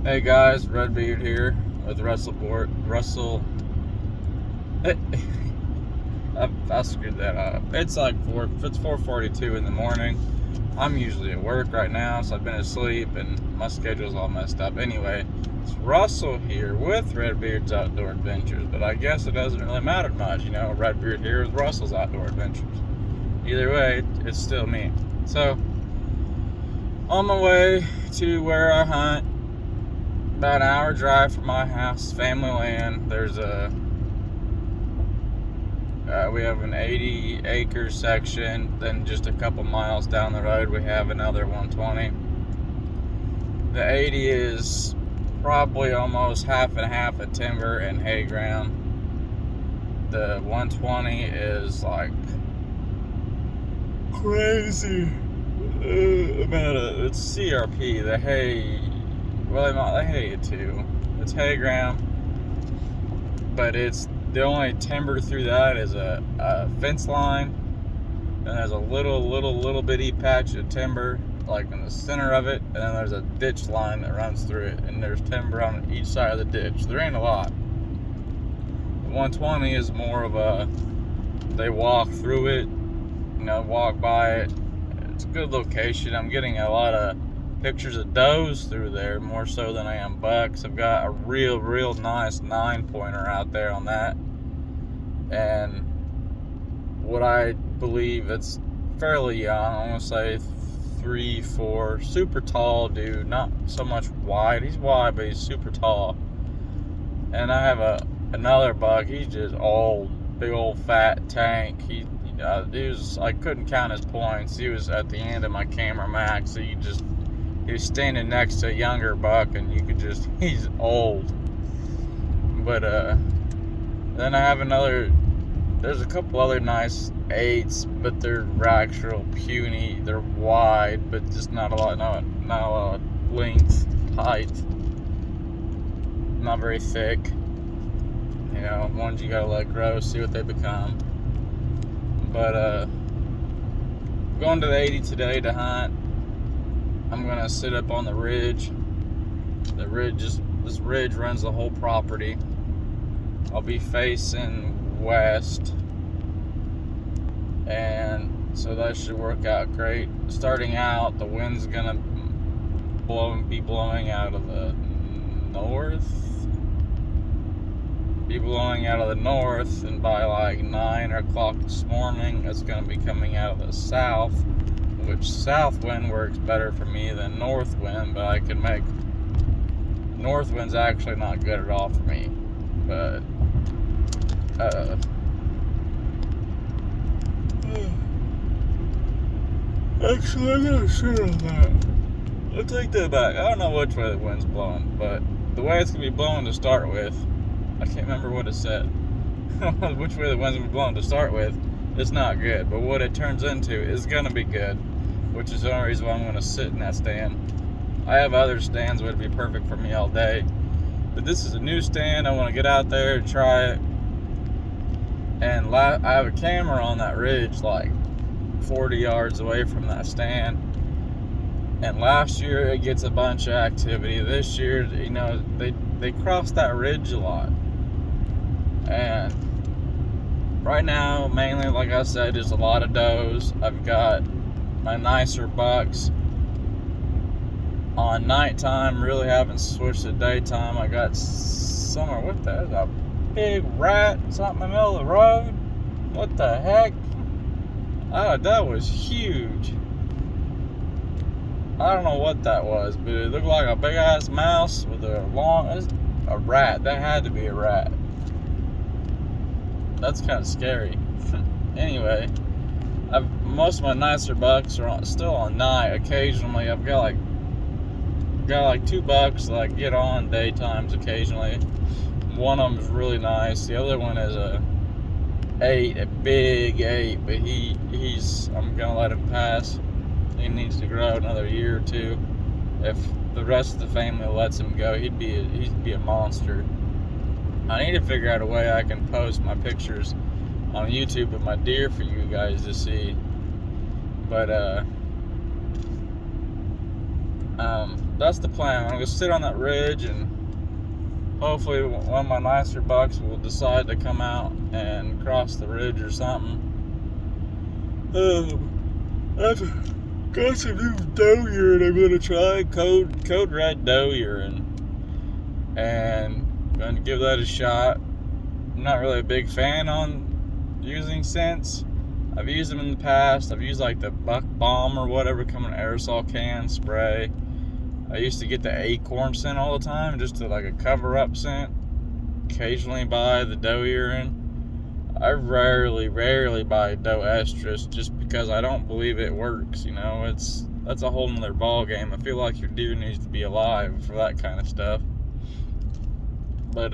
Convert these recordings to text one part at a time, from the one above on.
Hey guys, Redbeard here with Russell. I screwed that up. It's 4:42 in the morning. I'm usually at work right now, so I've been asleep and my schedule's all messed up. Anyway, it's Russell here with Redbeard's Outdoor Adventures, but I guess it doesn't really matter much, Redbeard here with Russell's Outdoor Adventures. Either way, it's still me. So, on my way to where I hunt, about an hour drive from my house, family land. We have an 80-acre section. Then just a couple miles down the road, we have another 120. The 80 is probably almost half and half of timber and hay ground. The 120 is like crazy. It's CRP. The hay. Well, they hay it too. It's hay ground, but it's the only timber through that is a fence line, and there's a little bitty patch of timber like in the center of it, and then there's a ditch line that runs through it, and there's timber on each side of the ditch. There ain't a lot. The 120 is more of they walk through it, walk by it. It's a good location. I'm getting a lot of pictures of does through there, more so than I am bucks. I've got a real nice 9-pointer out there on that, and what I believe it's fairly young. I want to say 3-4, super tall dude, not so much wide. He's wide, but he's super tall. And I have another buck. He's just old, big old fat tank. I couldn't count his points. He was at the end of my camera max, so he was standing next to a younger buck, and he's old. But then I have there's a couple other nice 8s, but they're actual puny. They're wide, but just not a lot of length, height. Not very thick. Ones you gotta let grow, see what they become. But going to the 80 today to hunt. I'm gonna sit up on the ridge. This ridge runs the whole property. I'll be facing west, and so that should work out great. Starting out, the wind's gonna be blowing out of the north, and by like 9 o'clock this morning, it's gonna be coming out of the south. Which south wind works better for me than north wind, but I can make north wind's actually not good at all for me. But actually, I'm gonna sit on that. I'll take that back. I don't know which way the wind's blowing, but the way it's gonna be blowing to start with, I can't remember what it said. Which way the wind's gonna be blowing to start with, it's not good. But what it turns into is gonna be good, which is the only reason why I'm going to sit in that stand. I have other stands that would be perfect for me all day, but this is a new stand. I want to get out there and try it. And I have a camera on that ridge like 40 yards away from that stand, and last year it gets a bunch of activity. This year, they cross that ridge a lot, and right now, mainly, like I said, is a lot of does. I've got my nicer bucks on nighttime. Really haven't switched to daytime. I got somewhere. What the heck? A big rat something in the middle of the road? What the heck? Oh, that was huge. I don't know what that was, but it looked like a big ass mouse with a rat. That had to be a rat. That's kind of scary. Anyway, most of my nicer bucks are still on night. Occasionally, I've got like 2 bucks that I get on daytimes occasionally. One of them is really nice. The other one is a big 8, but I'm gonna let him pass. He needs to grow another year or 2. If the rest of the family lets him go, he'd be a monster. I need to figure out a way I can post my pictures on YouTube of my deer for you guys to see. But that's the plan. I'm gonna sit on that ridge, and hopefully one of my nicer bucks will decide to come out and cross the ridge or something. I've got some new doe urine I'm gonna try, code red doe urine, and I'm gonna give that a shot. I'm not really a big fan on using scents. I've used them in the past. I've used like the Buck Bomb or whatever, come in an aerosol can spray. I used to get the acorn scent all the time, just to like a cover-up scent. Occasionally buy the doe urine. I rarely buy doe estrus, just because I don't believe it works. You know, that's a whole nother ball game. I feel like your deer needs to be alive for that kind of stuff. But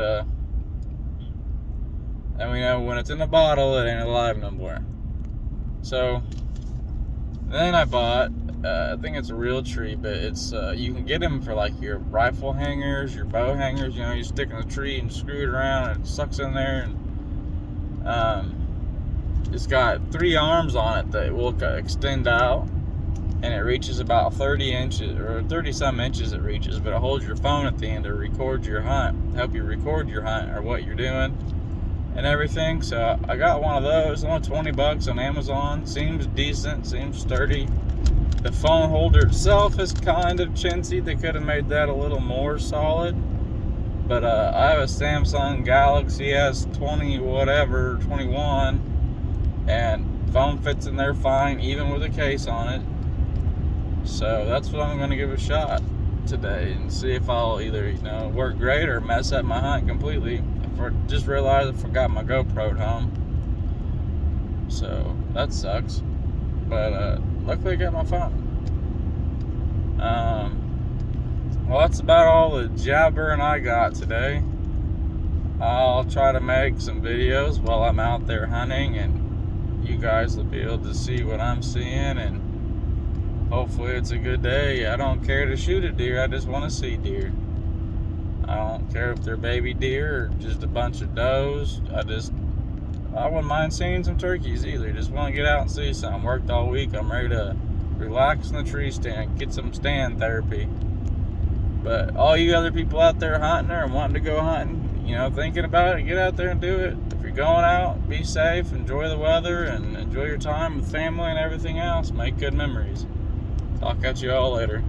and we know when it's in a bottle, it ain't alive no more. So then I bought, I think it's a real tree, but it's you can get them for like your rifle hangers, your bow hangers. You know, you stick in the tree and screw it around, and it sucks in there. And it's got 3 arms on it that will extend out, and it reaches about 30 inches or 30 some inches. It reaches, but it holds your phone at the end to record your hunt, help you record your hunt or what you're doing and everything. So I got one of those, only $20 on Amazon. Seems decent, seems sturdy. The phone holder itself is kind of chintzy. They could have made that a little more solid. But I have a Samsung Galaxy S21, and phone fits in there fine, even with a case on it. So that's what I'm going to give a shot today, and see if I'll either, you know, work great or mess up my hunt completely. I just realized I forgot my GoPro at home, so that sucks. But luckily I got my phone. Well, that's about all the jabbering I got today. I'll try to make some videos while I'm out there hunting, and you guys will be able to see what I'm seeing, and hopefully it's a good day. I don't care to shoot a deer, I just want to see deer. I don't care if they're baby deer or just a bunch of does. I wouldn't mind seeing some turkeys either. Just want to get out and see something. Worked all week. I'm ready to relax in the tree stand, get some stand therapy. But all you other people out there hunting or wanting to go hunting, you know, thinking about it, get out there and do it. If you're going out, be safe, enjoy the weather, and enjoy your time with family and everything else. Make good memories. Talk at you all later.